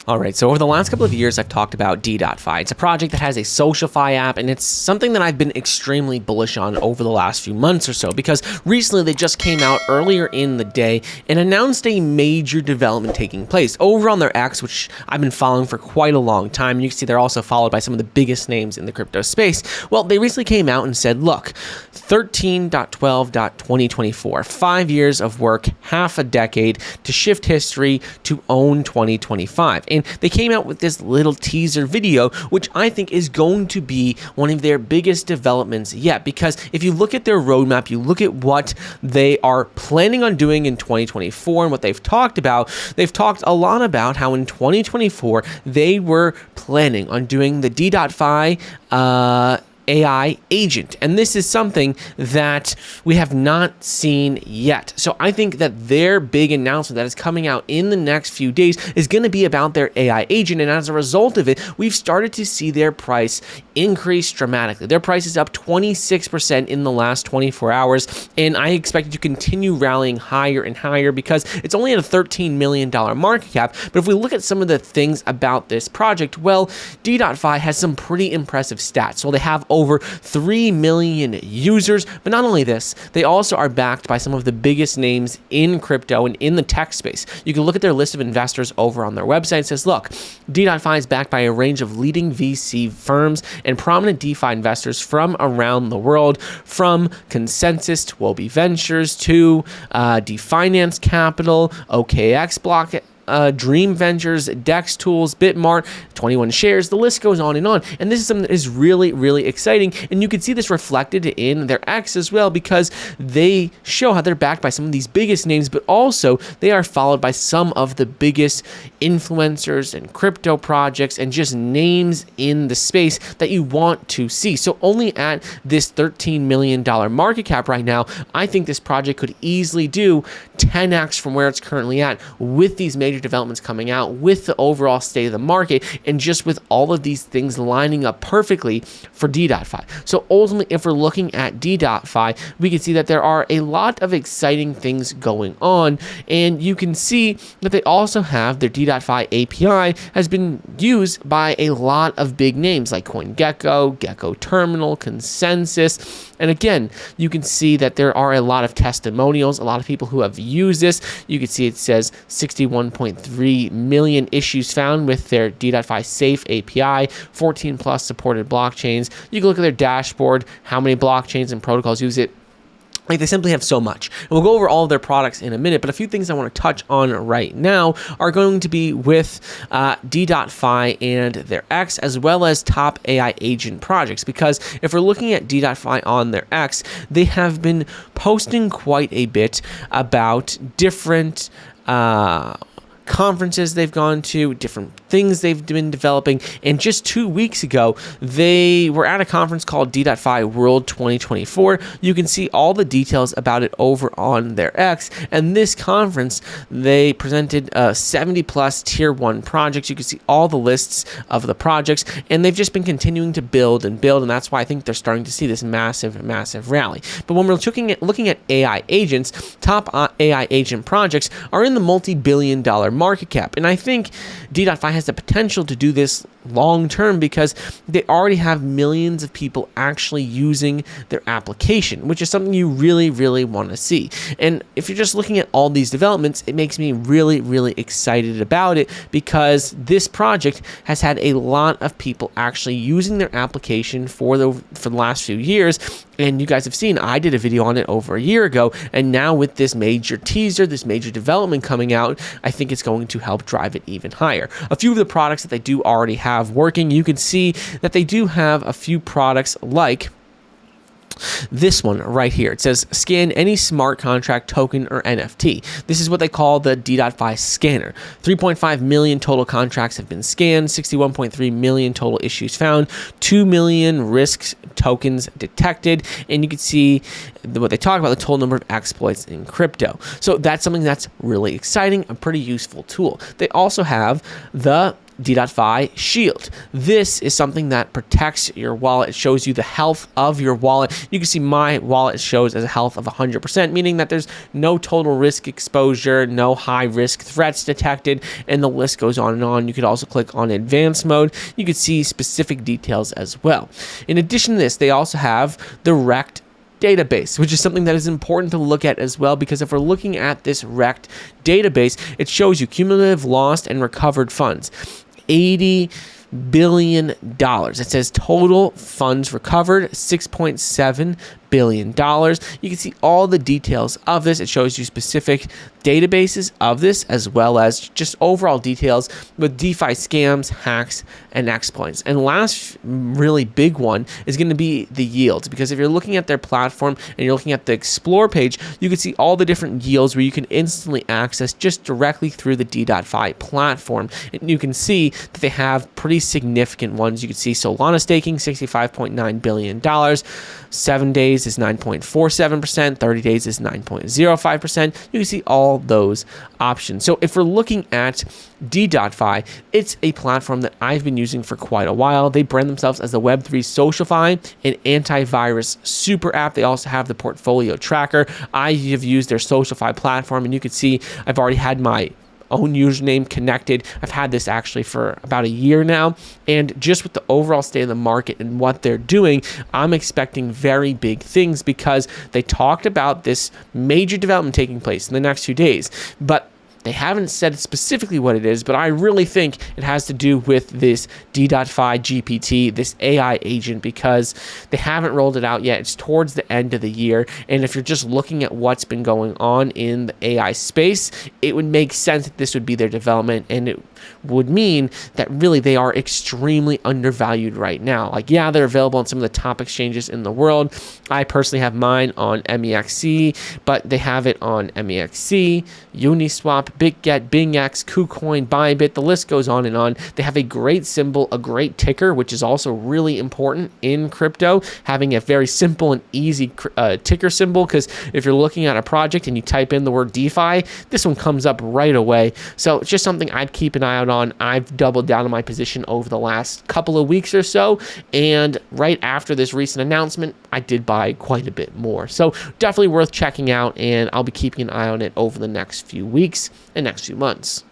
All right, so over the last couple of years, I've talked about De.Fi. It's a project that has a SocialFi app, and it's something that I've been extremely bullish on over the last few months or so, because recently they just came out earlier in the day and announced a major development taking place over on their X, which I've been following for quite a long time. And you can see they're also followed by some of the biggest names in the crypto space. Well, they recently came out and said, look, 13.12.2024, 5 years of work, half a decade to shift history to own 2025. And they came out with this little teaser video, which I think is going to be one of their biggest developments yet, because if you look at their roadmap, you look at what they are planning on doing in 2024 and what they've talked about a lot about how in 2024 they were planning on doing the De.Fi AI agent, and this is something that we have not seen yet. So I think that their big announcement that is coming out in the next few days is going to be about their AI agent, and as a result of it, we've started to see their price increase dramatically. Their price is up 26% in the last 24 hours, and I expect it to continue rallying higher and higher because it's only at a $13 million market cap. But if we look at some of the things about this project, well, De.Fi has some pretty impressive stats. So they have over 3 million users, but not only this, they also are backed by some of the biggest names in crypto and in the tech space. You can look at their list of investors over on their website. It says, look, De.Fi is backed by a range of leading VC firms and prominent DeFi investors from around the world, from Consensus to Wobi Ventures to DeFinance Capital, OKX Block, Dream Ventures, Dex Tools, Bitmart, 21 Shares, the list goes on. And this is something that is really, really exciting. And you can see this reflected in their X as well, because they show how they're backed by some of these biggest names, but also they are followed by some of the biggest influencers and crypto projects and just names in the space that you want to see. So only at this $13 million market cap right now, I think this project could easily do 10x from where it's currently at with these major developments coming out, with the overall state of the market, and just with all of these things lining up perfectly for De.Fi. So ultimately, if we're looking at De.Fi, we can see that there are a lot of exciting things going on, and you can see that they also have their De.Fi API has been used by a lot of big names like CoinGecko, Gecko Terminal, Consensus, and again, you can see that there are a lot of testimonials, a lot of people who have used this. You can see it says 61.3 million issues found with their De.Fi Safe API, 14 plus supported blockchains. You can look at their dashboard, how many blockchains and protocols use it. Like, they simply have so much. And we'll go over all of their products in a minute, but a few things I want to touch on right now are going to be with De.Fi and their X, as well as top AI agent projects. Because if we're looking at De.Fi on their X, they have been posting quite a bit about different conferences they've gone to, different things they've been developing. And just 2 weeks ago, they were at a conference called De.Fi World 2024. You can see all the details about it over on their X. And this conference, they presented 70 plus tier 1 projects. You can see all the lists of the projects, and they've just been continuing to build and build. And that's why I think they're starting to see this massive, massive rally. But when we're looking at AI agents, top AI agent projects are in the multi-billion-dollar market cap. And I think De.Fi has the potential to do this long term because they already have millions of people actually using their application, which is something you really, really want to see. And if you're just looking at all these developments, it makes me really, really excited about it, because this project has had a lot of people actually using their application for the last few years. And you guys have seen, I did a video on it over a year ago, and now with this major teaser, this major development coming out, I think it's going to help drive it even higher. A few of the products that they do already have working, you can see that they do have a few products like this one right here. It says scan any smart contract token or NFT. This is what they call the De.Fi scanner. 3.5 million total contracts have been scanned, 61.3 million total issues found, 2 million risks tokens detected, and you can see what they talk about, the total number of exploits in crypto. So that's something that's really exciting, a pretty useful tool. They also have the De.Fi Shield. This is something that protects your wallet. It shows you the health of your wallet. You can see my wallet shows as a health of 100%, meaning that there's no total risk exposure, no high risk threats detected, and the list goes on and on. You could also click on advanced mode. You could see specific details as well. In addition to this, they also have the rect database, which is something that is important to look at as well, because if we're looking at this rect database, it shows you cumulative lost and recovered funds. $80 billion. It says total funds recovered, $6.7 billion. You can see all the details of this. It shows you specific databases of this, as well as just overall details with DeFi scams, hacks, and exploits. And last really big one is going to be the yields, because if you're looking at their platform and you're looking at the explore page, you can see all the different yields where you can instantly access just directly through the De.Fi platform. And you can see that they have pretty significant ones. You can see Solana staking, $65.9 billion. 7 days is 9.47%, 30 days is 9.05%. You can see all those options. So if we're looking at De.Fi, it's a platform that I've been using for quite a while. They brand themselves as the Web3 SocialFi, an antivirus super app. They also have the portfolio tracker. I have used their SocialFi platform, and you can see I've already had my own username connected. I've had this actually for about a year now, and just with the overall state of the market and what they're doing, I'm expecting very big things, because they talked about this major development taking place in the next few days, but they haven't said specifically what it is, but I really think it has to do with this De.Fi GPT, this AI agent, because they haven't rolled it out yet. It's towards the end of the year, and if you're just looking at what's been going on in the AI space, it would make sense that this would be their development, and it would mean that really they are extremely undervalued right now. Like, yeah, they're available on some of the top exchanges in the world. I personally have mine on MEXC, but they have it on MEXC, Uniswap, BitGet, BingX, KuCoin, Bybit, the list goes on and on. They have a great symbol, a great ticker, which is also really important in crypto, having a very simple and easy ticker symbol, because if you're looking at a project and you type in the word DeFi, this one comes up right away. So it's just something I'd keep an eye out on. I've doubled down on my position over the last couple of weeks or so, and right after this recent announcement, I did buy quite a bit more. So definitely worth checking out, and I'll be keeping an eye on it over the next few weeks and next few months.